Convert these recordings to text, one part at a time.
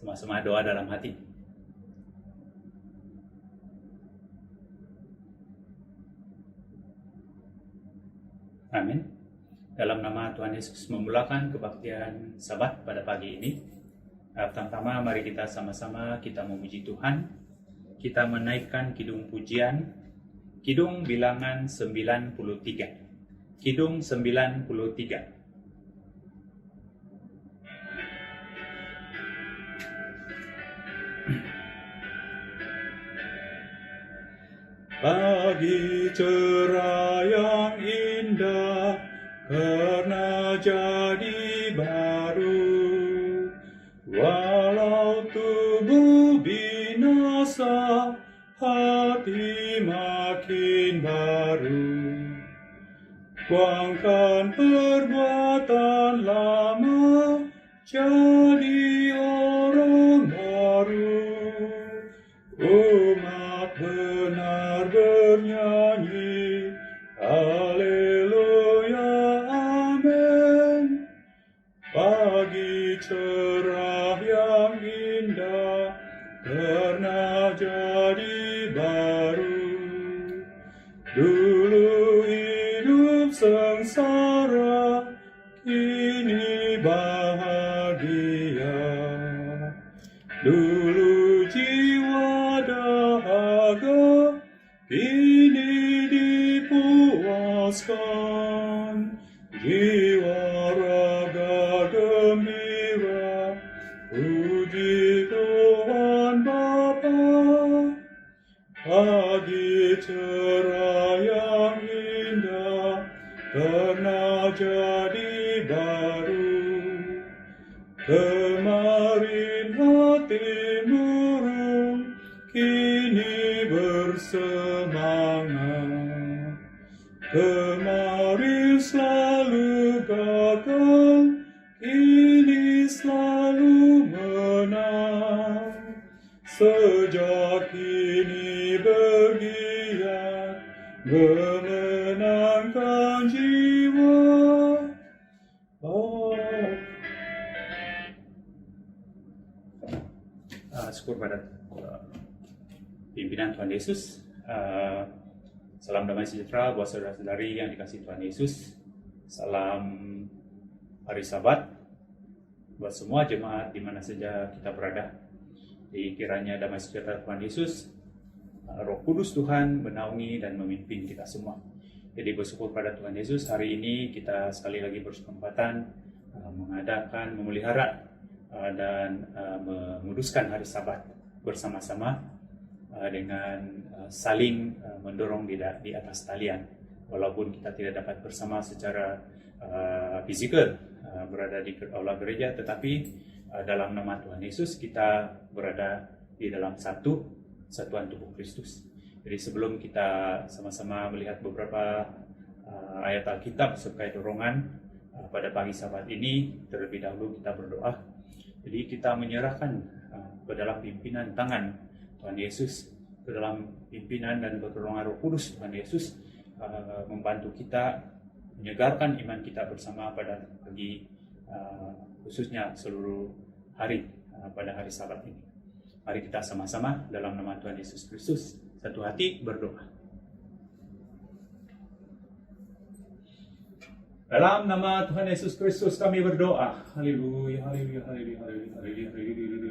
Sama-sama doa dalam hati. Amin. Dalam nama Tuhan Yesus memulakan kebaktian Sabat pada pagi ini. Pertama-tama mari kita sama-sama kita memuji Tuhan. Kita menaikkan kidung pujian, kidung bilangan 93. Kidung 93. Pagi cerah yang indah karena jadi baru, walau tubuh binasa, hati makin baru. Buangkan perbuatan lama, jadi orang baru. Umat benar bernyanyi, haleluya, amin. Pagi cerah yang indah karena jadi baru. Dulu hidup sengsara, kini bahagia. Dulu jiwa dahaga, kini dipuaskan. Jiwa raga gembira, puji Tuhan Bapa. Pagi cerah yang indah karena jadi baru. Kemarin hati murung, kini bersemangat. Kemarin selalu gagal, kini selalu menang. Sejak kini bergiat, memenangkan jiwa. Syukur pada pimpinan Tuhan Yesus. Salam damai sejahtera buat saudara-saudari yang dikasihi Tuhan Yesus. Salam hari Sabat buat semua jemaat di mana saja kita berada. Kiranya damai sejahtera Tuhan Yesus, Roh Kudus Tuhan menaungi dan memimpin kita semua. Jadi bersyukur pada Tuhan Yesus, hari ini kita sekali lagi berkesempatan mengadakan, memelihara dan menguduskan hari Sabat bersama-sama dengan saling mendorong di atas talian. Walaupun kita tidak dapat bersama secara fisikal berada di aula gereja, tetapi dalam nama Tuhan Yesus kita berada di dalam satuan tubuh Kristus. Jadi sebelum kita sama-sama melihat beberapa ayat Alkitab sebagai dorongan pada pagi Sabat ini, terlebih dahulu kita berdoa. Jadi kita menyerahkan ke dalam pimpinan tangan Tuhan Yesus, ke dalam pimpinan dan pertolongan Roh Kudus Tuhan Yesus, membantu kita menyegarkan iman kita bersama pada pagi, khususnya seluruh hari pada hari Sabat ini. Mari kita sama-sama dalam nama Tuhan Yesus Kristus satu hati berdoa. Dalam nama Tuhan Yesus Kristus kami berdoa. Haleluya, haleluya, haleluya, haleluya, haleluya, haleluya, haleluya,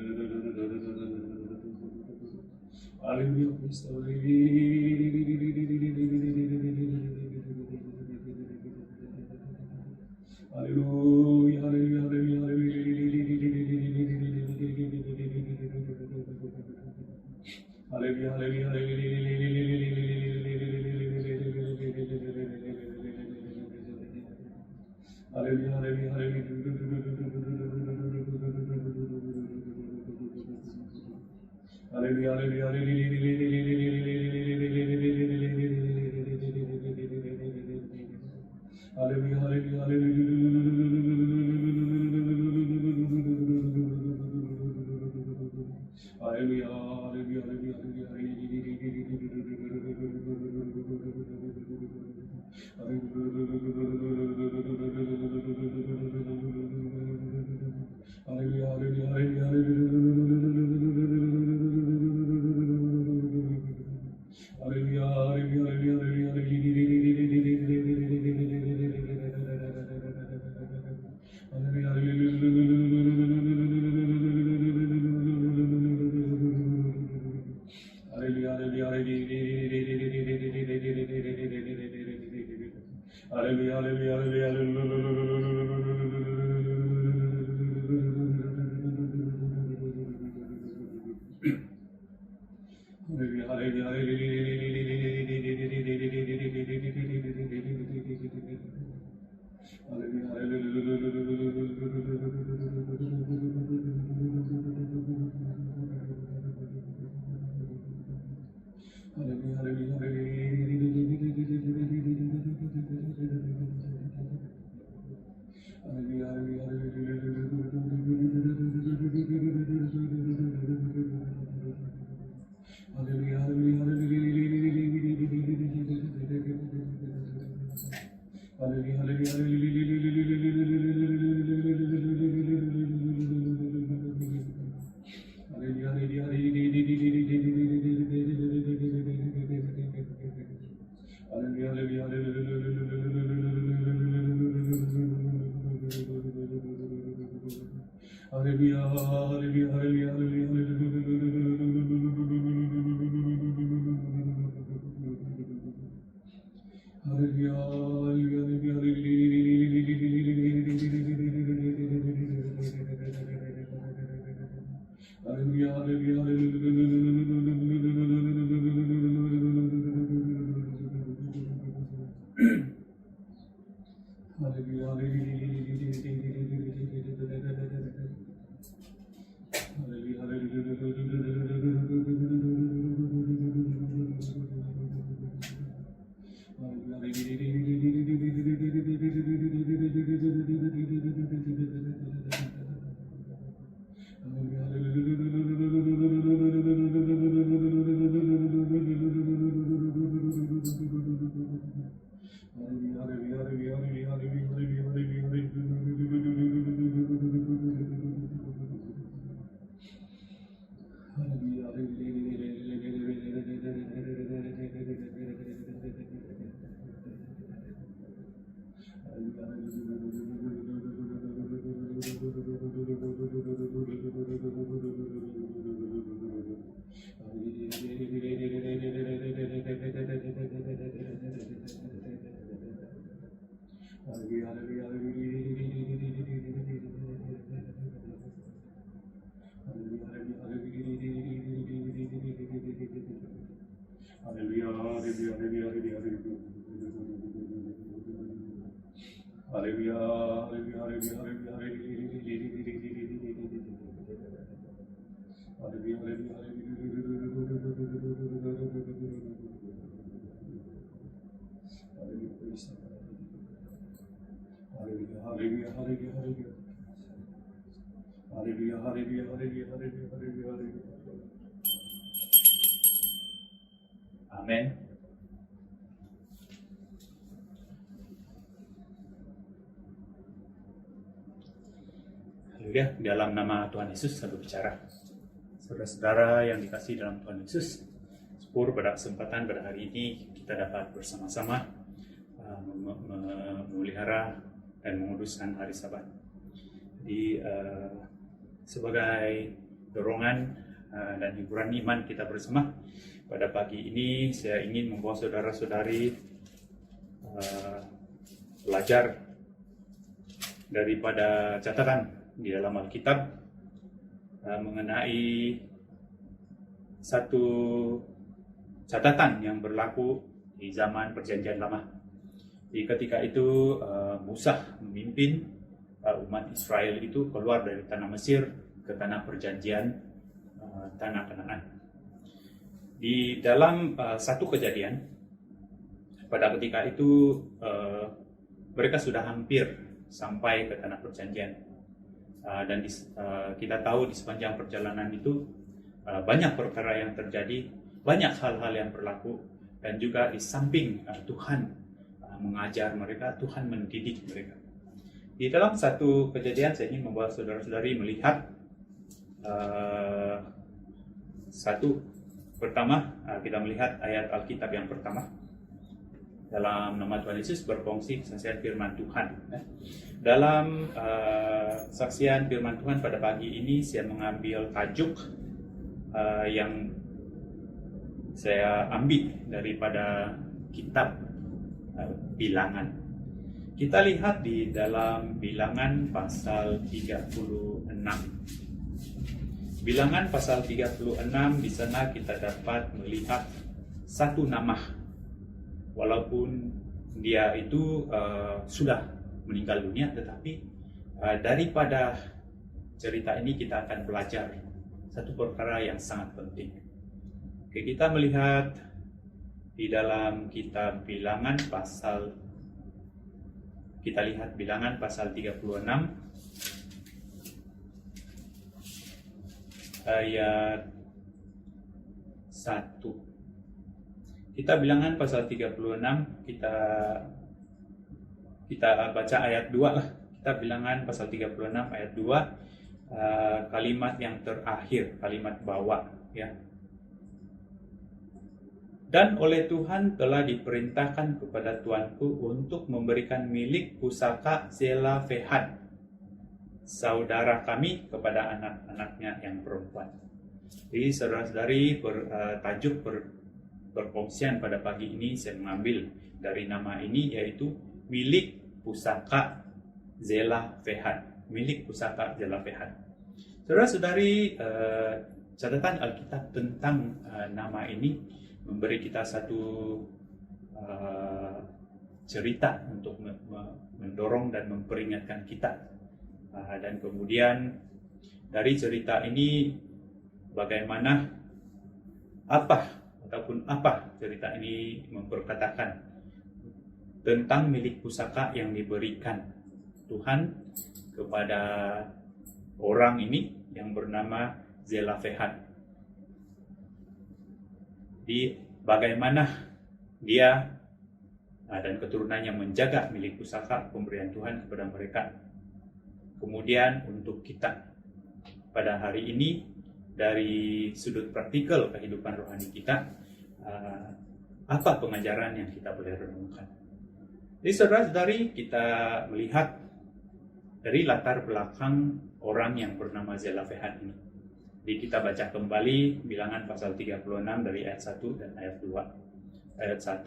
Amin. Haleluya, dalam nama Tuhan Yesus saya berbicara. Saudara-saudara yang dikasihi dalam Tuhan Yesus, syukur pada kesempatan pada hari ini kita dapat bersama-sama memelihara dan menguduskan hari Sabat. Jadi sebagai dorongan dan hiburan iman kita bersama, pada pagi ini saya ingin membawa saudara-saudari belajar daripada catatan di dalam Alkitab mengenai satu catatan yang berlaku di zaman Perjanjian Lama. Di ketika itu Musa memimpin umat Israel itu keluar dari tanah Mesir ke tanah perjanjian, tanah Kanaan. Di dalam satu kejadian, pada ketika itu mereka sudah hampir sampai ke tanah perjanjian. Dan kita tahu di sepanjang perjalanan itu banyak perkara yang terjadi, banyak hal-hal yang berlaku, dan juga di samping Tuhan mengajar mereka, Tuhan mendidik mereka. Di dalam satu kejadian saya ingin membawa saudara-saudari melihat satu Pertama, kita melihat ayat Alkitab yang pertama. Dalam nama Tuhan Yesus berfungsi kesaksian firman Tuhan. Dalam saksian firman Tuhan pada pagi ini, saya mengambil tajuk yang saya ambil daripada kitab Bilangan. Kita lihat di dalam Bilangan pasal 36. Bilangan pasal 36, di sana kita dapat melihat satu nama. Walaupun dia itu sudah meninggal dunia, tetapi daripada cerita ini kita akan belajar satu perkara yang sangat penting. Oke, kita melihat di dalam kitab Bilangan pasal, kita lihat Bilangan pasal 36 ayat 1. Kita Bilangan pasal 36, kita baca ayat 2 lah. Kita Bilangan pasal 36 ayat 2, kalimat yang terakhir, kalimat bawah ya. Dan oleh Tuhan telah diperintahkan kepada tuanku untuk memberikan milik pusaka Zelafehad, saudara kami, kepada anak-anaknya yang perempuan. Jadi saudara-saudari, tajuk perkongsian pada pagi ini saya mengambil dari nama ini, yaitu milik pusaka Zelafehad. Milik pusaka Zelafehad. Saudara-saudari, catatan Alkitab tentang nama ini memberi kita satu cerita untuk mendorong dan memperingatkan kita. Dan kemudian dari cerita ini bagaimana apa cerita ini memperkatakan tentang milik pusaka yang diberikan Tuhan kepada orang ini yang bernama Zelafehad. Di bagaimana dia dan keturunannya menjaga milik pusaka pemberian Tuhan kepada mereka. Kemudian untuk kita pada hari ini, dari sudut praktikal kehidupan rohani kita, apa pengajaran yang kita boleh renungkan. Jadi saudara-saudari, kita melihat dari latar belakang orang yang bernama Zelafehad ini. Jadi kita baca kembali Bilangan pasal 36 dari ayat 1 dan ayat 2. Ayat 1,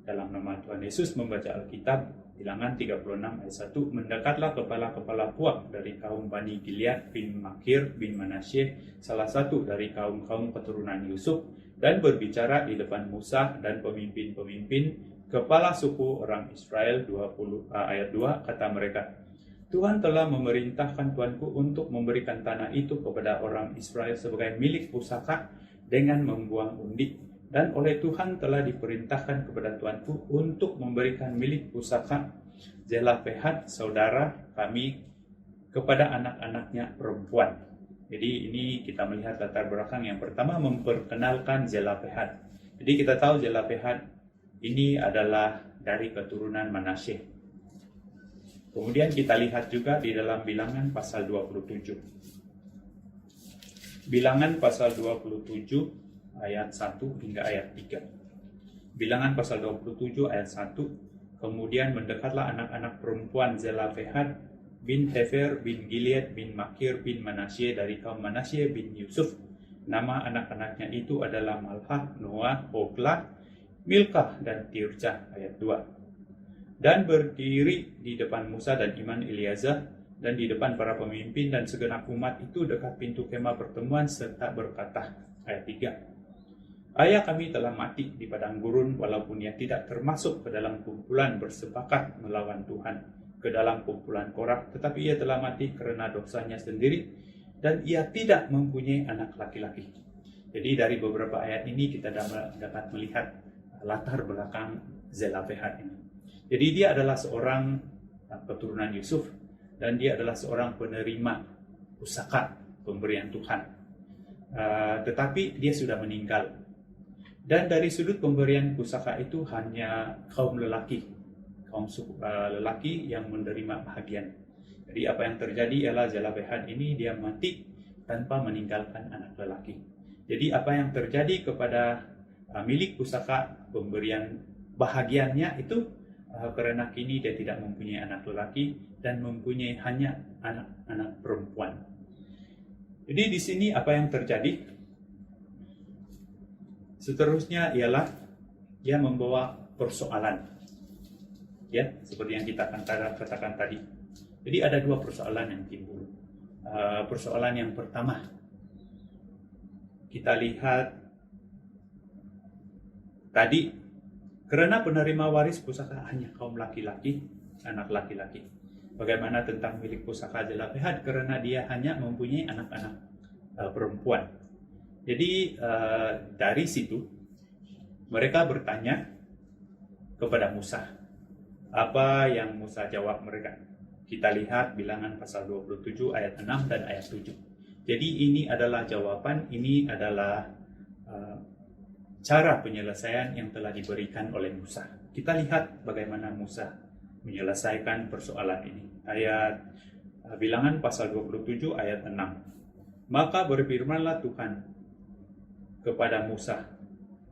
dalam nama Tuhan Yesus membaca Alkitab. Bilangan 36 ayat 1, mendekatlah kepala-kepala puak dari kaum Bani Gilead bin Makir bin Manasyeh, salah satu dari kaum-kaum keturunan Yusuf, dan berbicara di depan Musa dan pemimpin-pemimpin kepala suku orang Israel. 20 ayat 2, kata mereka, Tuhan telah memerintahkan tuanku untuk memberikan tanah itu kepada orang Israel sebagai milik pusaka dengan membuang undi. Dan oleh Tuhan telah diperintahkan kepada tuanku untuk memberikan milik pusaka Zelafehad, saudara kami, kepada anak-anaknya perempuan. Jadi ini kita melihat latar belakang yang pertama, memperkenalkan Zelafehad. Jadi kita tahu Zelafehad ini adalah dari keturunan Manasyeh. Kemudian kita lihat juga di dalam Bilangan pasal 27. Bilangan pasal 27 ayat 1 hingga ayat 3. Bilangan pasal 27 ayat 1, kemudian mendekatlah anak-anak perempuan Zelafehad bin Hefer bin Gilead bin Makir bin Manasyeh dari kaum Manasyeh bin Yusuf. Nama anak-anaknya itu adalah Malhah, Noah, Hoglah, Milkah, dan Tirja. Ayat 2. Dan berdiri di depan Musa dan Iman Eliazar dan di depan para pemimpin dan segenap umat itu dekat pintu kemah pertemuan serta berkata. Ayat 3. Ayah kami telah mati di padang gurun, walaupun ia tidak termasuk ke dalam kumpulan bersepakat melawan Tuhan, ke dalam kumpulan Korah, tetapi ia telah mati karena dosanya sendiri, dan ia tidak mempunyai anak laki-laki. Jadi dari beberapa ayat ini kita dapat melihat latar belakang Zelafehad ini. Jadi dia adalah seorang keturunan Yusuf, dan dia adalah seorang penerima pusaka pemberian Tuhan. Tetapi dia sudah meninggal. Dan dari sudut pemberian pusaka itu hanya kaum lelaki yang menerima bahagian. Jadi apa yang terjadi ialah Zelafehad ini dia mati tanpa meninggalkan anak lelaki. Jadi apa yang terjadi kepada milik pusaka pemberian bahagiannya itu karena kini dia tidak mempunyai anak lelaki dan mempunyai hanya anak-anak perempuan. Jadi di sini apa yang terjadi? Seterusnya ialah ia membawa persoalan. Ya, seperti yang kita akan katakan tadi. Jadi ada dua persoalan yang timbul. Persoalan yang pertama, kita lihat tadi, karena penerima waris pusaka hanya kaum laki-laki, anak laki-laki. Bagaimana tentang milik pusaka Zelofehad karena dia hanya mempunyai anak-anak perempuan. Jadi dari situ mereka bertanya kepada Musa. Apa yang Musa jawab mereka? Kita lihat Bilangan pasal 27 ayat 6 dan ayat 7. Jadi ini adalah jawaban, ini adalah cara penyelesaian yang telah diberikan oleh Musa. Kita lihat bagaimana Musa menyelesaikan persoalan ini. Ayat Bilangan pasal 27 ayat 6. Maka berfirmanlah Tuhan kepada Musa.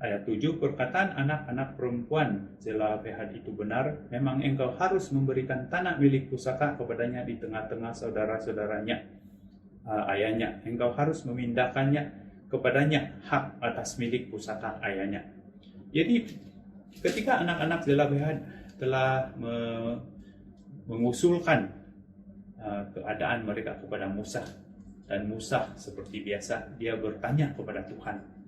Ayat 7, perkataan anak-anak perempuan Zelofehad itu benar, memang engkau harus memberikan tanah milik pusaka kepadanya di tengah-tengah saudara-saudaranya, ayahnya. Engkau harus memindahkannya kepadanya hak atas milik pusaka ayahnya. Jadi ketika anak-anak Zelofehad telah mengusulkan keadaan mereka kepada Musa, dan Musa seperti biasa dia bertanya kepada Tuhan.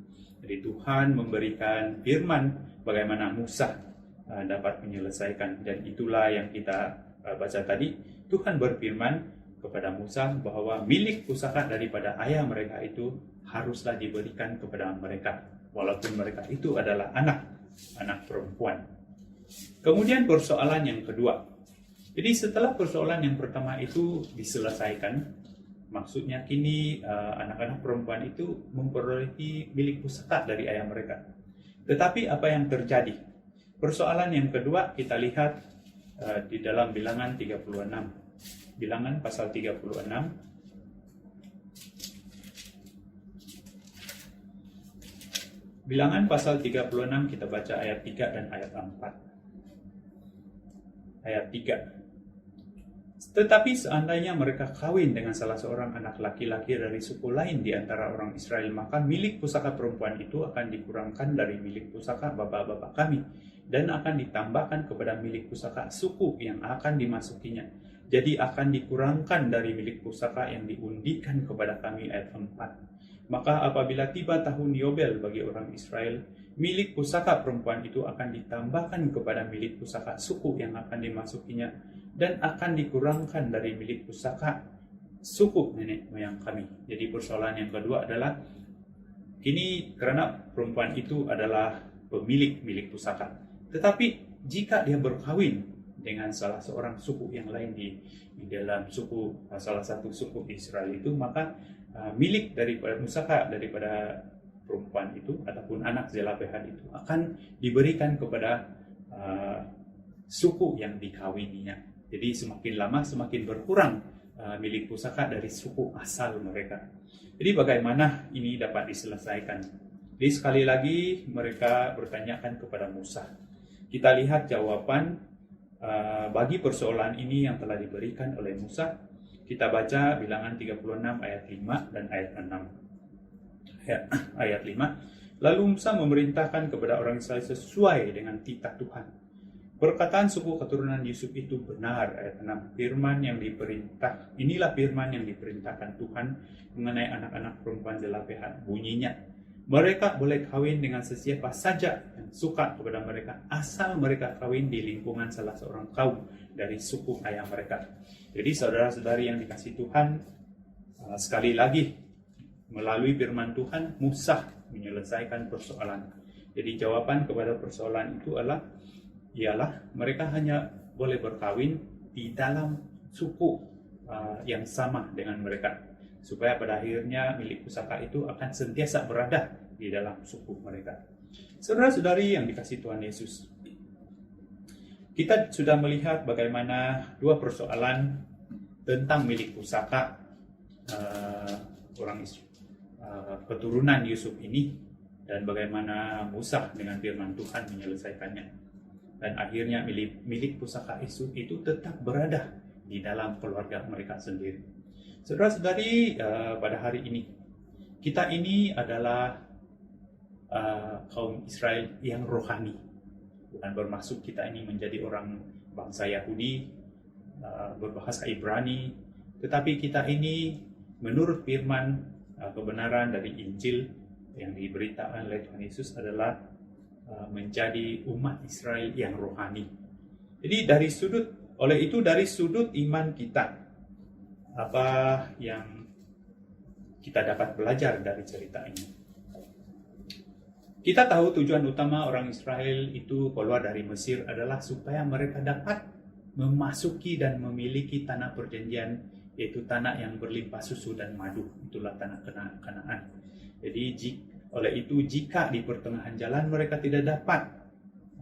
Jadi Tuhan memberikan firman bagaimana Musa dapat menyelesaikan, dan itulah yang kita baca tadi. Tuhan berfirman kepada Musa bahwa milik pusaka daripada ayah mereka itu haruslah diberikan kepada mereka, walaupun mereka itu adalah anak perempuan. Kemudian persoalan yang kedua. Jadi setelah persoalan yang pertama itu diselesaikan, maksudnya kini anak-anak perempuan itu memperolehi milik pusaka dari ayah mereka. Tetapi apa yang terjadi? Persoalan yang kedua kita lihat di dalam Bilangan 36. Bilangan pasal 36. Bilangan pasal 36 kita baca ayat 3 dan ayat 4. Ayat 3. Tetapi seandainya mereka kawin dengan salah seorang anak laki-laki dari suku lain di antara orang Israel, maka milik pusaka perempuan itu akan dikurangkan dari milik pusaka bapak-bapak kami, dan akan ditambahkan kepada milik pusaka suku yang akan dimasukinya. Jadi akan dikurangkan dari milik pusaka yang diundikan kepada kami. Ayat 4. Maka apabila tiba tahun Yobel bagi orang Israel, milik pusaka perempuan itu akan ditambahkan kepada milik pusaka suku yang akan dimasukinya, dan akan dikurangkan dari milik pusaka suku nenek moyang kami. Jadi persoalan yang kedua adalah kini karena perempuan itu adalah pemilik milik pusaka, tetapi jika dia berkawin dengan salah seorang suku yang lain di dalam suku, salah satu suku Israel itu, maka milik daripada pusaka daripada perempuan itu ataupun anak Zelofehad itu akan diberikan kepada suku yang dikawininya. Jadi semakin lama semakin berkurang milik pusaka dari suku asal mereka. Jadi bagaimana ini dapat diselesaikan? Jadi sekali lagi mereka bertanyakan kepada Musa. Kita lihat jawaban bagi persoalan ini yang telah diberikan oleh Musa. Kita baca Bilangan 36 ayat 5 dan ayat 6. Ayat 5. Lalu Musa memerintahkan kepada orang Israel sesuai dengan titah Tuhan. Perkataan suku keturunan Yusuf itu benar. Ayat 6. Inilah firman yang diperintahkan Tuhan mengenai anak-anak perempuan Zelofehad. Bunyinya, mereka boleh kawin dengan sesiapa saja yang suka kepada mereka, asal mereka kawin di lingkungan salah seorang kaum dari suku ayah mereka. Jadi saudara-saudari yang dikasihi Tuhan, sekali lagi melalui firman Tuhan, Musa menyelesaikan persoalan. Jadi jawaban kepada persoalan itu ialah mereka hanya boleh berkawin di dalam suku yang sama dengan mereka, supaya pada akhirnya milik pusaka itu akan sentiasa berada di dalam suku mereka. Saudara-saudari yang dikasihi Tuhan Yesus, kita sudah melihat bagaimana dua persoalan tentang milik pusaka keturunan Yusuf ini, dan bagaimana Musa dengan firman Tuhan menyelesaikannya. Dan akhirnya milik pusaka itu tetap berada di dalam keluarga mereka sendiri. Saudara-saudari, pada hari ini, kita ini adalah kaum Israel yang rohani. Bukan bermaksud kita ini menjadi orang bangsa Yahudi, berbahasa Ibrani, tetapi kita ini menurut firman kebenaran dari Injil yang diberitakan oleh Tuhan Yesus adalah menjadi umat Israel yang rohani. Jadi dari sudut iman kita, apa yang kita dapat belajar dari cerita ini? Kita tahu tujuan utama orang Israel itu keluar dari Mesir adalah supaya mereka dapat memasuki dan memiliki tanah perjanjian, yaitu tanah yang berlimpah susu dan madu. Itulah tanah Kanaan. Jadi oleh itu jika di pertengahan jalan mereka tidak dapat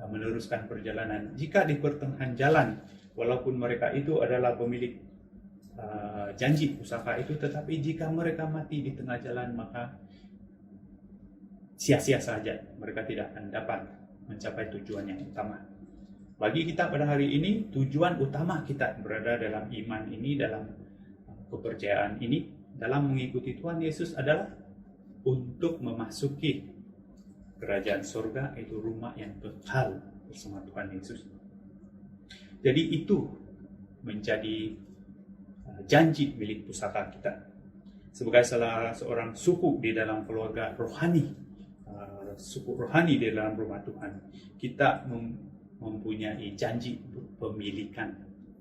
meneruskan perjalanan, jika di pertengahan jalan walaupun mereka itu adalah pemilik janji pusaka itu, tetapi jika mereka mati di tengah jalan maka sia-sia saja, mereka tidak akan dapat mencapai tujuan yang utama. Bagi kita pada hari ini, tujuan utama kita berada dalam iman ini, dalam kepercayaan ini, dalam mengikuti Tuhan Yesus adalah untuk memasuki kerajaan surga, itu rumah yang kekal bersama Tuhan Yesus. Jadi itu menjadi janji milik pusaka kita. Sebagai salah seorang suku di dalam keluarga rohani, suku rohani di dalam rumah Tuhan, kita mempunyai janji pemilikan.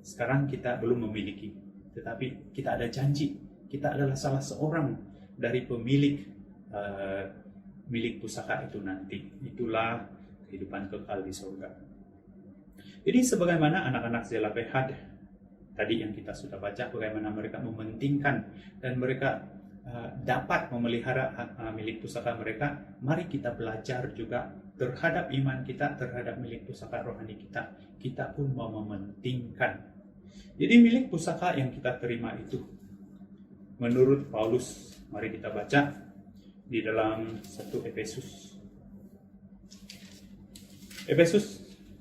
Sekarang kita belum memiliki, tetapi kita ada janji. Kita adalah salah seorang dari pemilik milik pusaka itu nanti. Itulah kehidupan kekal di surga. Jadi sebagaimana anak-anak Zelofehad tadi yang kita sudah baca, bagaimana mereka mementingkan dan mereka dapat memelihara milik pusaka mereka, mari kita belajar juga terhadap iman kita, terhadap milik pusaka rohani kita. Kita pun mau mementingkan. Jadi milik pusaka yang kita terima itu, menurut Paulus, mari kita baca di dalam 1 Efesus.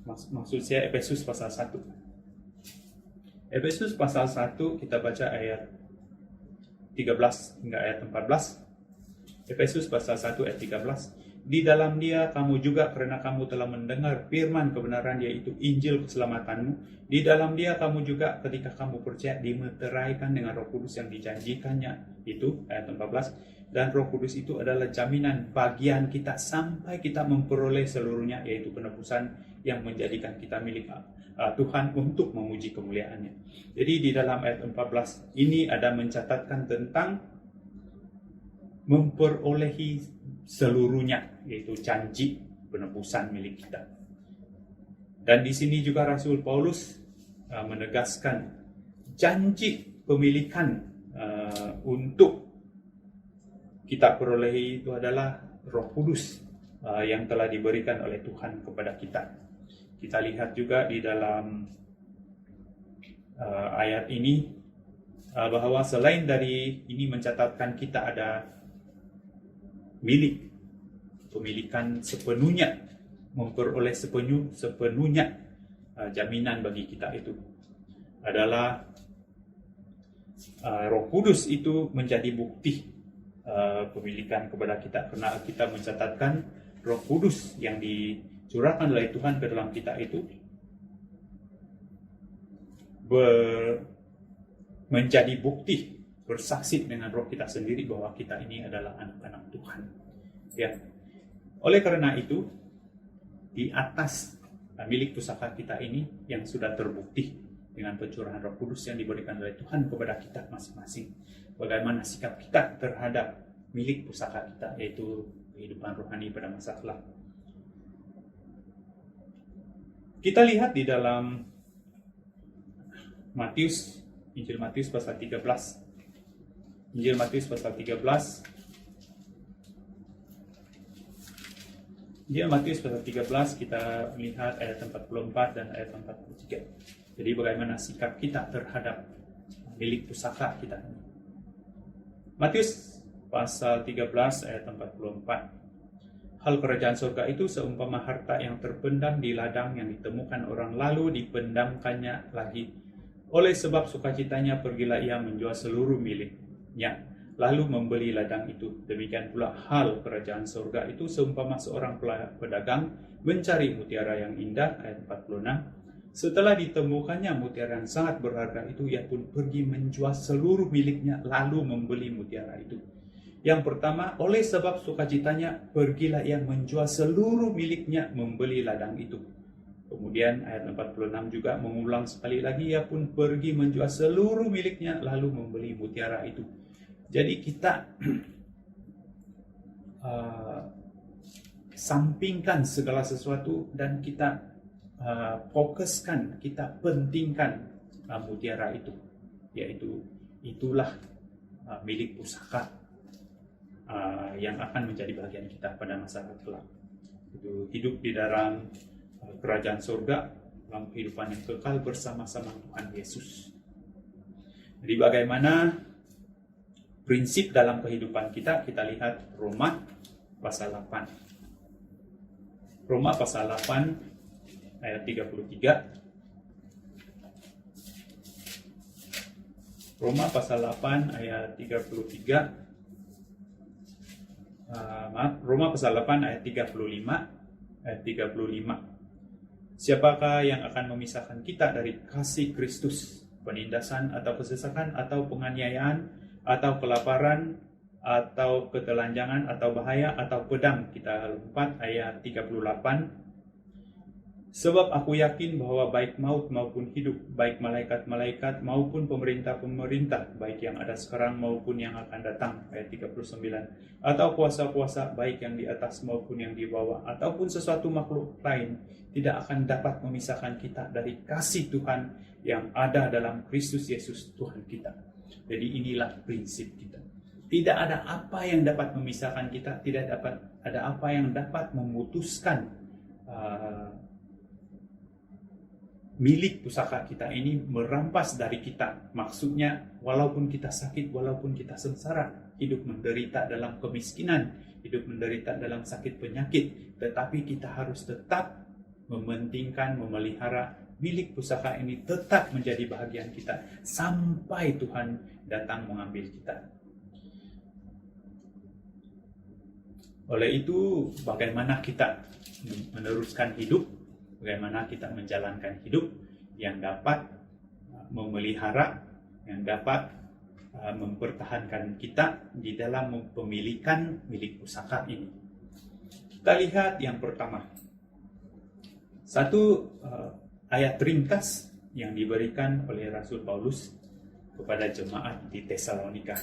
Maksud saya Efesus pasal 1. Efesus pasal 1 kita baca ayat 13 hingga ayat 14. Efesus pasal 1 ayat 13. Di dalam Dia kamu juga, karena kamu telah mendengar firman kebenaran, yaitu Injil keselamatanmu. Di dalam Dia kamu juga ketika kamu percaya dimeteraikan dengan Roh Kudus yang dijanjikannya. Itu ayat 14. Dan Roh Kudus itu adalah jaminan bagian kita sampai kita memperoleh seluruhnya, yaitu penebusan yang menjadikan kita milik Tuhan untuk memuji kemuliaannya. Jadi di dalam ayat 14 ini ada mencatatkan tentang memperolehi seluruhnya, yaitu janji penebusan milik kita. Dan di sini juga Rasul Paulus menegaskan janji pemilikan untuk kita perolehi itu adalah Roh Kudus yang telah diberikan oleh Tuhan kepada kita. Kita lihat juga di dalam ayat ini bahwa selain dari ini mencatatkan kita ada pemilikan sepenuhnya, memperoleh sepenuhnya, jaminan bagi kita itu adalah Roh Kudus itu menjadi bukti pemilikan kepada kita, karena kita mencatatkan Roh Kudus yang dicurahkan oleh Tuhan ke dalam kita itu menjadi bukti, bersaksi dengan roh kita sendiri bahwa kita ini adalah anak-anak Tuhan. Ya. Oleh karena itu, di atas milik pusaka kita ini yang sudah terbukti dengan pencurahan Roh Kudus yang diberikan oleh Tuhan kepada kita masing-masing, bagaimana sikap kita terhadap milik pusaka kita, yaitu kehidupan rohani pada masa kelak. Kita lihat di dalam Injil Matius pasal 13. Injil Matius pasal 13. Injil Matius pasal 13 kita lihat ayat 44 dan ayat 43. Jadi bagaimana sikap kita terhadap milik pusaka kita. Matius pasal 13 ayat 44. Hal kerajaan surga itu seumpama harta yang terpendam di ladang yang ditemukan orang lalu dipendamkannya lagi. Oleh sebab sukacitanya pergilah ia menjual seluruh miliknya lalu membeli ladang itu. Demikian pula hal kerajaan surga itu seumpama seorang pedagang mencari mutiara yang indah, ayat 46. Setelah ditemukannya mutiara yang sangat berharga itu, ia pun pergi menjual seluruh miliknya lalu membeli mutiara itu. Yang pertama, oleh sebab sukacitanya pergilah ia menjual seluruh miliknya membeli ladang itu. Kemudian ayat 46 juga mengulang sekali lagi, ia pun pergi menjual seluruh miliknya lalu membeli mutiara itu. Jadi kita sampingkan segala sesuatu dan kita fokuskan, kita pentingkan mutiara itu, yaitu itulah milik pusaka yang akan menjadi bagian kita pada masa kelak. Itu hidup di dalam kerajaan surga dalam kehidupan yang kekal bersama-sama Tuhan Yesus. Jadi bagaimana prinsip dalam kehidupan kita lihat Roma pasal 8. Roma pasal 8 ayat 33. Roma pasal 8 ayat 33. Roma pasal 8 ayat 35. Siapakah yang akan memisahkan kita dari kasih Kristus? Penindasan atau kesesakan atau penganiayaan atau kelaparan atau ketelanjangan atau bahaya atau pedang. Kita 4 ayat 38. Sebab aku yakin bahwa baik maut maupun hidup, baik malaikat-malaikat maupun pemerintah-pemerintah, baik yang ada sekarang maupun yang akan datang, ayat 39, atau kuasa-kuasa baik yang di atas maupun yang di bawah, ataupun sesuatu makhluk lain, tidak akan dapat memisahkan kita dari kasih Tuhan yang ada dalam Kristus Yesus Tuhan kita. Jadi inilah prinsip kita. Tidak ada apa yang dapat memisahkan kita, tidak dapat ada apa yang dapat memutuskan milik pusaka kita ini merampas dari kita. Maksudnya, walaupun kita sakit, walaupun kita sengsara, hidup menderita dalam kemiskinan, hidup menderita dalam sakit penyakit, tetapi kita harus tetap mementingkan, memelihara milik pusaka ini tetap menjadi bahagian kita sampai Tuhan datang mengambil kita. Oleh itu, bagaimana kita meneruskan hidup, bagaimana kita menjalankan hidup yang dapat memelihara, yang dapat mempertahankan kita di dalam pemilikan milik pusaka ini. Kita lihat yang pertama, satu ayat ringkas yang diberikan oleh Rasul Paulus kepada jemaat di Tesalonika.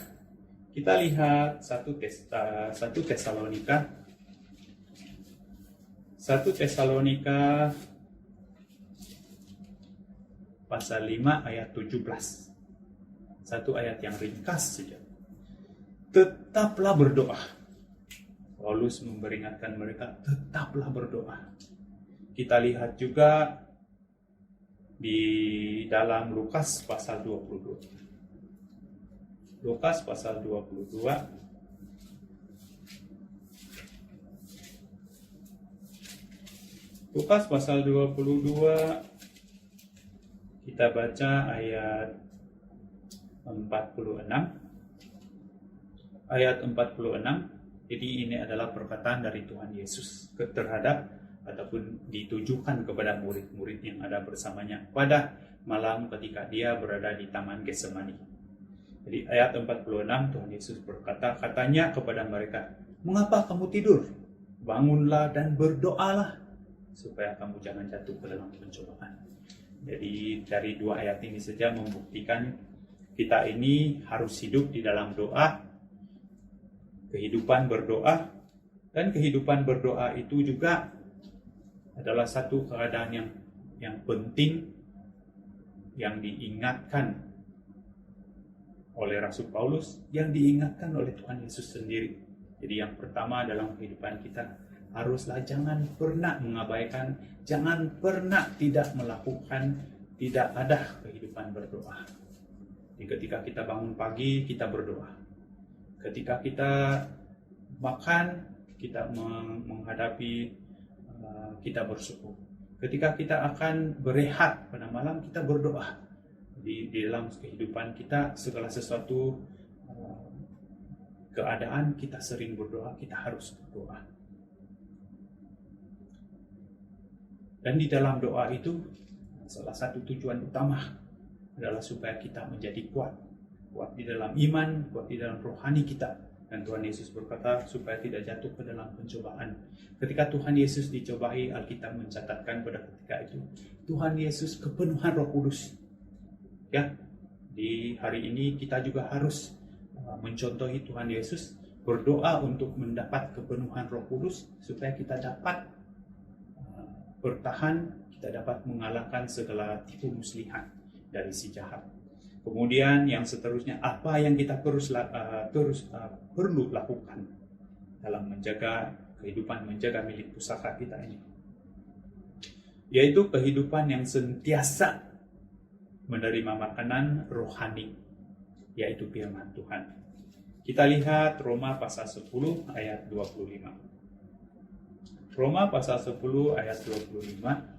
Kita lihat 1 Tesalonika pasal 5 ayat 17. Satu ayat yang ringkas saja. Tetaplah berdoa. Paulus memperingatkan mereka, tetaplah berdoa. Kita lihat juga di dalam Lukas pasal 22. Lukas pasal 22. Lukas pasal 22, kita baca ayat 46. Ayat 46, jadi ini adalah perkataan dari Tuhan Yesus terhadap ataupun ditujukan kepada murid-murid yang ada bersamanya pada malam ketika dia berada di Taman Getsemani. Jadi ayat 46, Tuhan Yesus berkata, katanya kepada mereka, mengapa kamu tidur? Bangunlah dan berdoalah, supaya kamu jangan jatuh ke dalam pencobaan. Jadi dari dua ayat ini saja membuktikan kita ini harus hidup di dalam doa, kehidupan berdoa, dan kehidupan berdoa itu juga adalah satu keadaan yang penting yang diingatkan oleh Rasul Paulus, yang diingatkan oleh Tuhan Yesus sendiri. Jadi yang pertama dalam kehidupan kita, haruslah jangan pernah mengabaikan, jangan pernah tidak melakukan, tidak ada kehidupan berdoa. Jadi ketika kita bangun pagi, kita berdoa. Ketika kita makan, kita menghadapi, kita bersyukur. Ketika kita akan berehat pada malam, kita berdoa. Di dalam kehidupan kita, segala sesuatu keadaan kita sering berdoa, kita harus berdoa. Dan di dalam doa itu, salah satu tujuan utama adalah supaya kita menjadi kuat di dalam iman, kuat di dalam rohani kita. Dan Tuhan Yesus berkata supaya tidak jatuh ke dalam pencobaan. Ketika Tuhan Yesus dicobai, Alkitab mencatatkan pada ketika itu Tuhan Yesus kepenuhan Roh Kudus. Ya, di hari ini kita juga harus mencontohi Tuhan Yesus, berdoa untuk mendapat kepenuhan Roh Kudus supaya kita dapat bertahan, kita dapat mengalahkan segala tipu muslihat dari si jahat. Kemudian yang seterusnya, apa yang kita perlu lakukan dalam menjaga kehidupan, menjaga milik pusaka kita ini, yaitu kehidupan yang sentiasa menerima makanan rohani, yaitu firman Tuhan. Kita lihat Roma pasal 10 ayat 25. Roma pasal 10 ayat 25.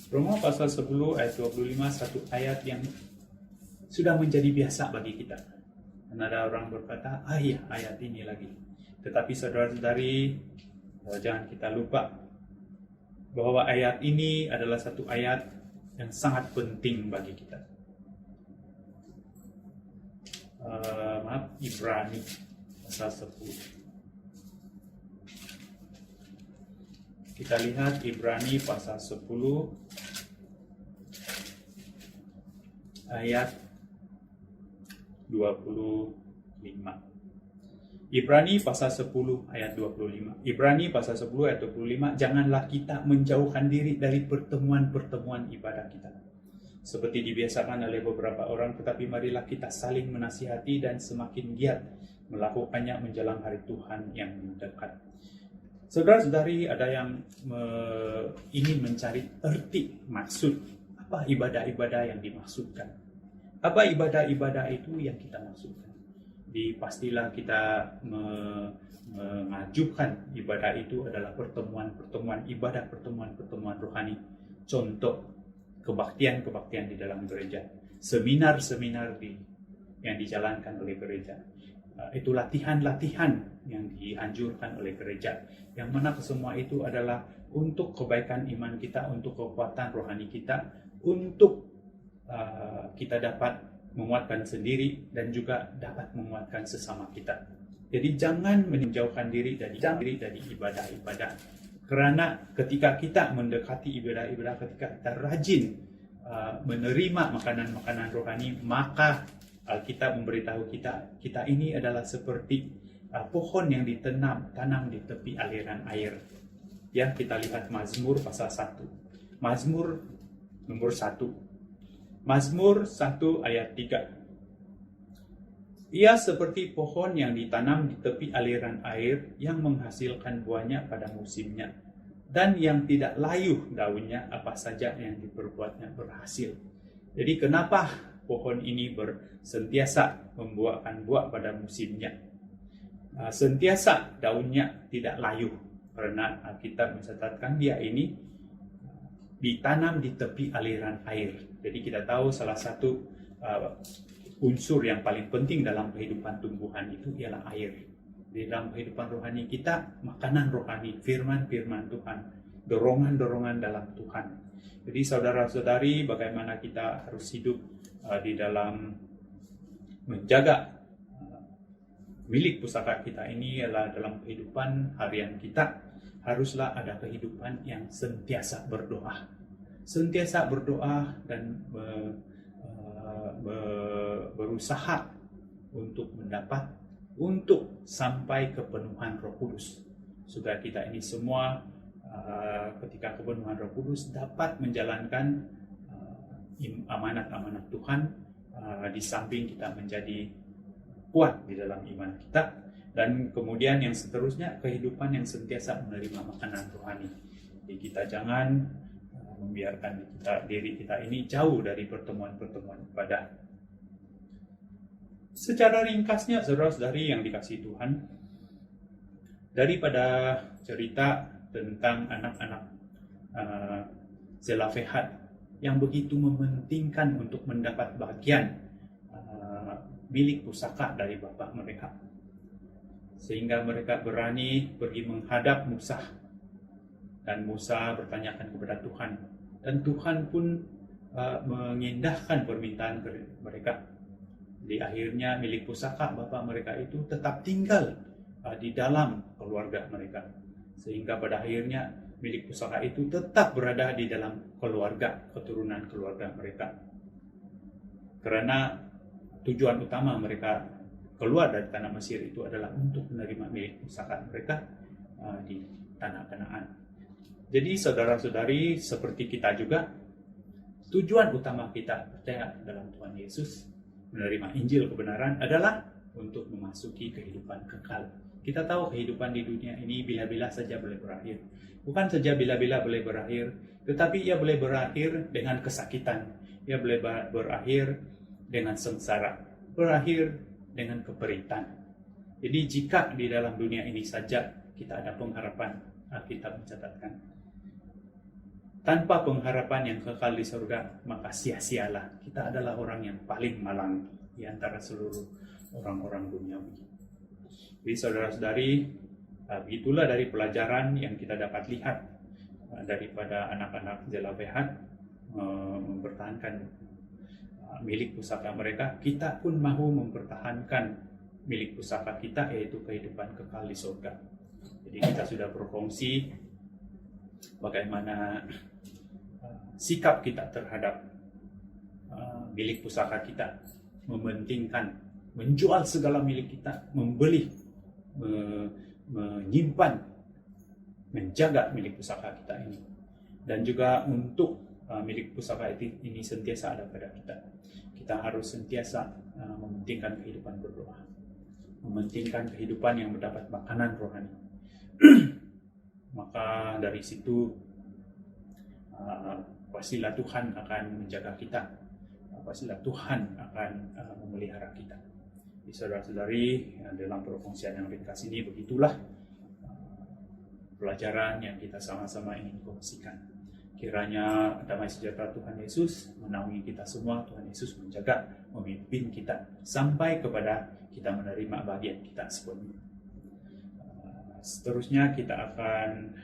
Roma pasal 10 ayat 25, satu ayat yang sudah menjadi biasa bagi kita. Dan ada orang berkata, ya ayat ini lagi. Tetapi saudara-saudari, jangan kita lupa bahwa ayat ini adalah satu ayat yang sangat penting bagi kita. Ibrani pasal 10. Kita lihat Ibrani pasal 10 ayat 25. Ibrani pasal 10 ayat 25. Ibrani pasal 10 ayat 25, janganlah kita menjauhkan diri dari pertemuan-pertemuan ibadah kita, seperti dibiasakan oleh beberapa orang, tetapi marilah kita saling menasihati dan semakin giat melakukannya menjelang hari Tuhan yang dekat. Saudara-saudari, ada yang ingin mencari arti, maksud, apa ibadah-ibadah yang dimaksudkan. Apa ibadah-ibadah itu yang kita maksudkan. Pastilah kita mengajukan ibadah itu adalah pertemuan-pertemuan ibadah, pertemuan-pertemuan rohani. Contoh, kebaktian-kebaktian di dalam gereja. Seminar-seminar yang dijalankan oleh gereja. Itu latihan-latihan yang dianjurkan oleh gereja, yang mana kesemua itu adalah untuk kebaikan iman kita, untuk kekuatan rohani kita, untuk kita dapat menguatkan sendiri dan juga dapat menguatkan sesama kita. Jadi jangan menjauhkan diri dari ibadah-ibadah, karena ketika kita mendekati ibadah-ibadah, ketika kita rajin menerima makanan-makanan rohani, maka Alkitab memberitahu kita ini adalah seperti pohon yang tanam di tepi aliran air. Ya, kita lihat Mazmur pasal 1. Mazmur nomor 1. Mazmur 1 ayat 3. Ia seperti pohon yang ditanam di tepi aliran air, yang menghasilkan buahnya pada musimnya, dan yang tidak layu daunnya, apa saja yang diperbuatnya berhasil. Jadi kenapa pohon ini sentiasa membuahkan buah pada musimnya? Sentiasa daunnya tidak layu, karena Alkitab mencatatkan dia ini ditanam di tepi aliran air. Jadi kita tahu salah satu unsur yang paling penting dalam kehidupan tumbuhan itu ialah air. Di dalam kehidupan rohani kita, makanan rohani, firman-firman Tuhan, dorongan-dorongan dalam Tuhan. Jadi saudara-saudari, bagaimana kita harus hidup di dalam menjaga milik pusaka kita ini adalah dalam kehidupan harian kita, haruslah ada kehidupan yang sentiasa berdoa. Sentiasa berdoa dan berusaha untuk sampai kepenuhan Roh Kudus, supaya kita ini semua ketika kepenuhan Roh Kudus dapat menjalankan amanat-amanat Tuhan, di samping kita menjadi kuat di dalam iman kita, dan kemudian yang seterusnya kehidupan yang sentiasa menerima makanan rohani. Jadi kita jangan membiarkan diri kita ini jauh dari pertemuan-pertemuan ibadah. Secara ringkasnya, saudara-saudari yang dikasihi Tuhan, daripada cerita tentang anak-anak Zelofehad yang begitu mementingkan untuk mendapat bagian milik pusaka dari bapak mereka, sehingga mereka berani pergi menghadap Musa, dan Musa bertanyakan kepada Tuhan, dan Tuhan pun mengindahkan permintaan mereka. Di akhirnya milik pusaka bapak mereka itu tetap tinggal di dalam keluarga mereka, sehingga pada akhirnya milik pusaka itu tetap berada di dalam keturunan keluarga mereka. Karena tujuan utama mereka keluar dari tanah Mesir itu adalah untuk menerima milik pusaka mereka di tanah Kanaan. Jadi saudara-saudari, seperti kita juga, tujuan utama kita percaya dalam Tuhan Yesus, menerima Injil kebenaran, adalah untuk memasuki kehidupan kekal. Kita tahu kehidupan di dunia ini bila-bila saja boleh berakhir. Bukan saja bila-bila boleh berakhir, tetapi ia boleh berakhir dengan kesakitan. Ia boleh berakhir dengan sengsara, berakhir dengan keperitan. Jadi jika di dalam dunia ini saja kita ada pengharapan, Alkitab mencatatkan, tanpa pengharapan yang kekal di surga, maka sia-sialah. Kita adalah orang yang paling malang di antara seluruh orang-orang duniawi. Jadi saudara-saudari, begitulah dari pelajaran yang kita dapat lihat daripada anak-anak Zelofehad mempertahankan milik pusaka mereka. Kita pun mahu mempertahankan milik pusaka kita, yaitu kehidupan kekal di surga. Jadi kita sudah berfungsi bagaimana sikap kita terhadap milik pusaka kita, mementingkan, menjual segala milik kita, membeli, menyimpan, menjaga milik pusaka kita ini, dan juga untuk milik pusaka ini sentiasa ada pada kita. Kita harus sentiasa mementingkan kehidupan berdoa, mementingkan kehidupan yang mendapat makanan rohani. Maka dari situ pastilah Tuhan akan menjaga kita, pastilah Tuhan akan memelihara kita. Jadi saudara-saudari, dalam perfungsian yang ringkas ini, begitulah pelajaran yang kita sama-sama ingin kongsikan. Kiranya damai sejahtera Tuhan Yesus menaungi kita semua. Tuhan Yesus menjaga, memimpin kita sampai kepada kita menerima bagian kita sepenuhnya. Seterusnya kita akan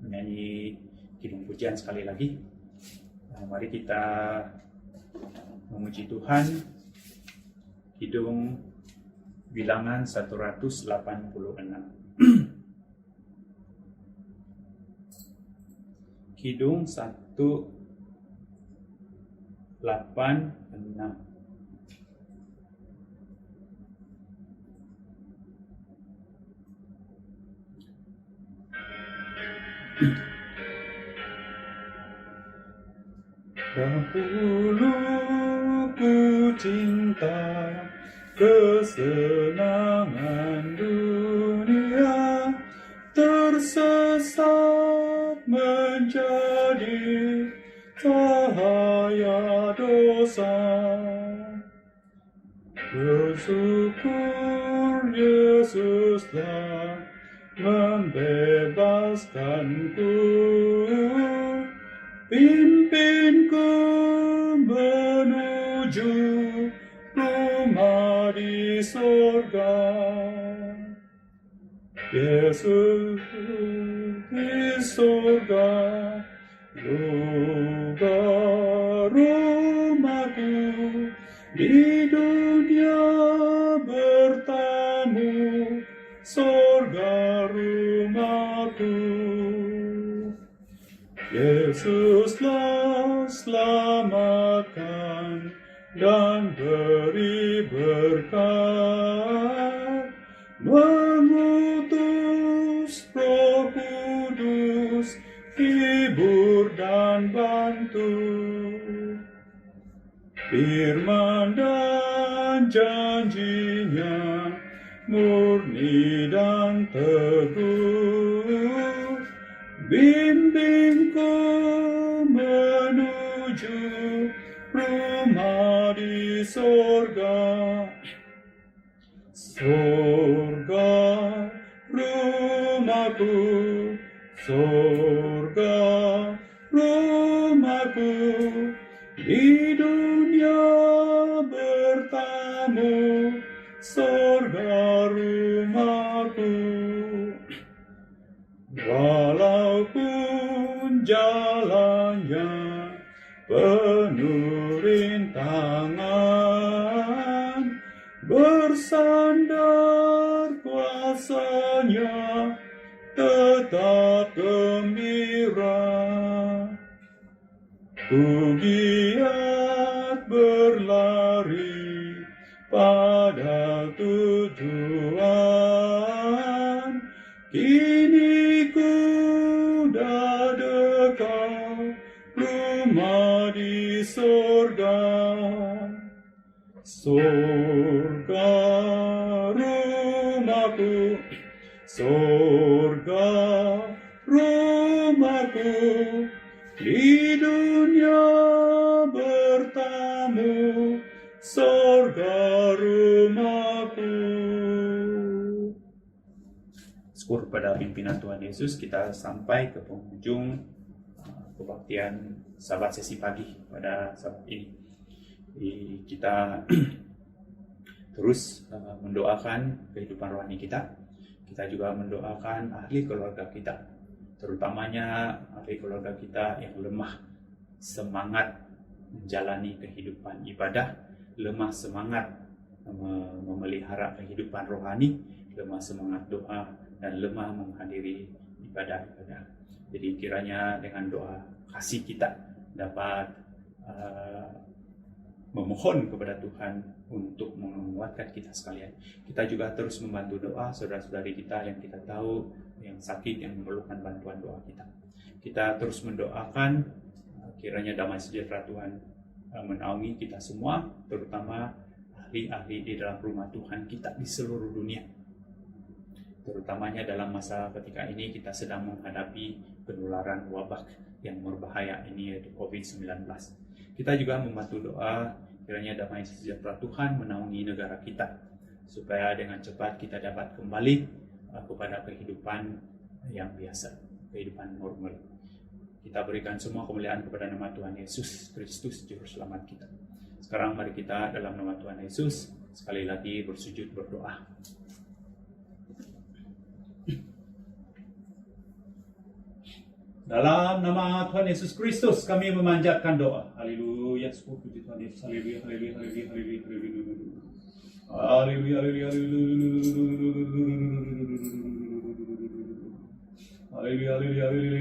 menyanyi kidung pujian sekali lagi. Mari kita memuji Tuhan. Kidung bilangan 186. Kidung 186. Dahulu ku cinta kesenangan dunia, tersesat menjadi cahaya dosa. Bersyukur Yesuslah membebaskanku, pimpinku menuju rumah di surga. Yesus di surga, juga rumahku, di dunia bertamu, surga rumahku. Yesuslah selamatkan dan beri berkat, mengutus Roh Kudus, hibur dan bantu. Firman dan janjinya murni dan teguh, bimbingku Surga rumahku, surga rumahku, di dunia bertamu, surga rumahku. Walaupun jalannya penuh rintangan, bersandar kuasanya tetap gembira. Ku giat berlari pada tujuan, kini ku dah dekat rumah di surga. Surga rumahku, surga rumahku, di dunia bertamu, surga rumahku. Syukur pada pimpinan Tuhan Yesus, kita sampai ke penghujung kebaktian Sabat sesi pagi pada saat ini. Kita terus mendoakan kehidupan rohani kita. Kita juga mendoakan ahli keluarga kita, terutamanya ahli keluarga kita yang lemah semangat menjalani kehidupan ibadah, lemah semangat memelihara kehidupan rohani, lemah semangat doa, dan lemah menghadiri ibadah-ibadah. Jadi kiranya dengan doa kasih kita dapat memohon kepada Tuhan untuk menguatkan kita sekalian. Kita juga terus membantu doa saudara-saudari kita yang kita tahu yang sakit, yang memerlukan bantuan doa kita. Kita terus mendoakan kiranya damai sejahtera Tuhan menaungi kita semua, terutama ahli-ahli di dalam rumah Tuhan kita di seluruh dunia. Terutamanya dalam masa ketika ini kita sedang menghadapi penularan wabah yang berbahaya ini, yaitu COVID-19. Kita juga membantu doa kiranya damai sejahtera Tuhan menaungi negara kita, supaya dengan cepat kita dapat kembali kepada kehidupan yang biasa, kehidupan normal. Kita berikan semua kemuliaan kepada nama Tuhan Yesus Kristus, Juru Selamat kita. Sekarang mari kita dalam nama Tuhan Yesus sekali lagi bersujud berdoa. Dalam nama Tuhan Yesus Kristus kami memanjatkan doa. Haleluya, syukur puji Tuhan Yesus. Haleluya, haleluya, haleluya, haleluya, haleluya. Haleluya, haleluya, haleluya, haleluya, haleluya, haleluya.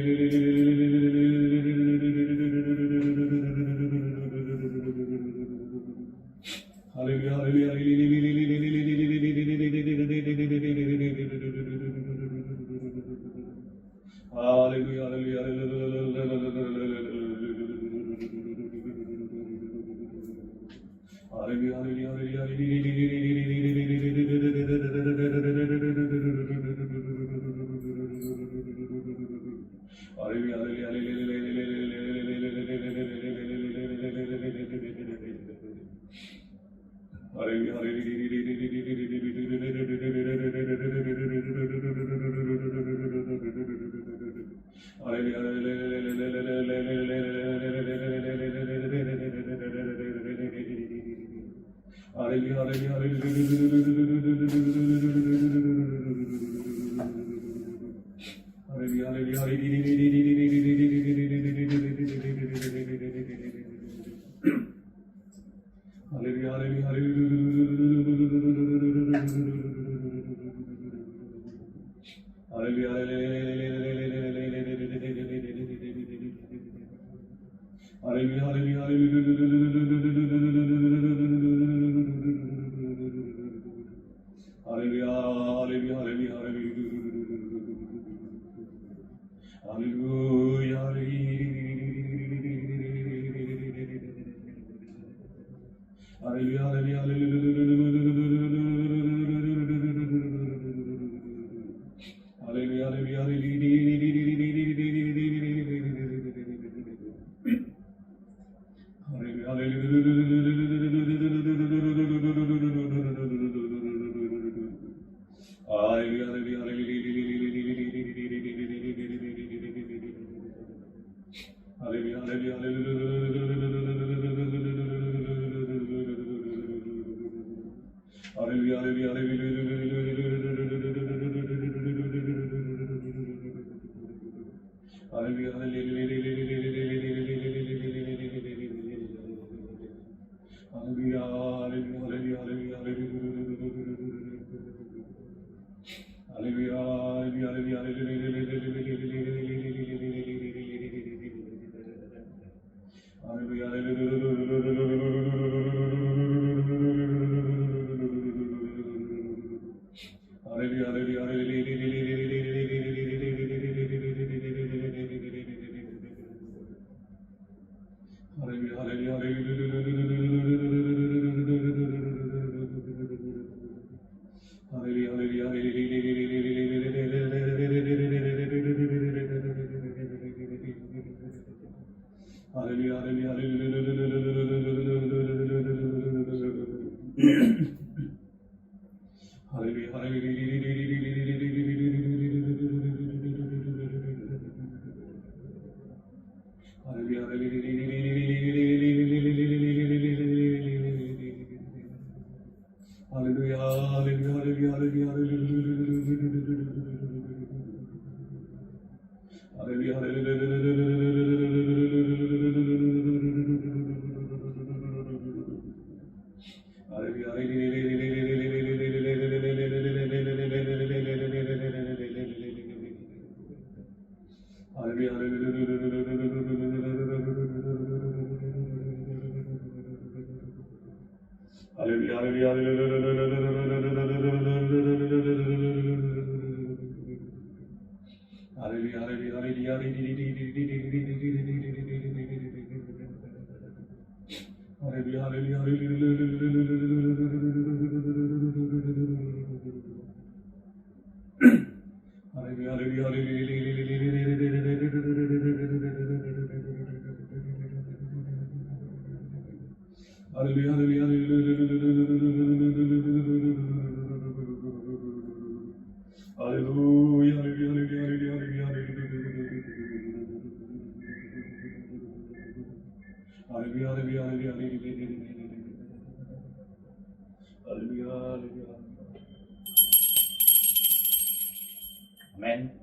Amin.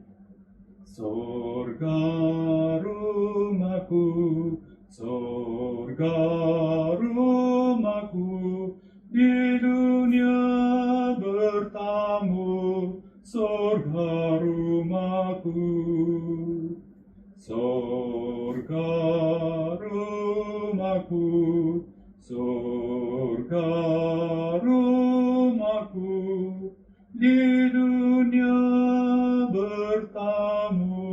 Surga rumahku, surga rumahku, di dunia bertamu, surga rumahku. Surga rumahku, surga rumahku, di dunia bertamu,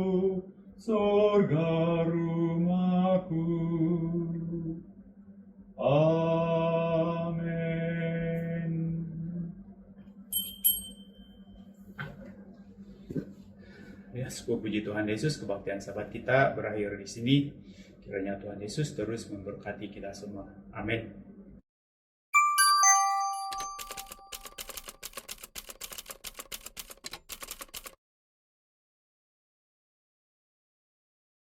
surga rumahku. Amin. Ya, syukur puji Tuhan Yesus, kebaktian sahabat kita berakhir di sini. Kiranya Tuhan Yesus terus memberkati kita semua. Amin.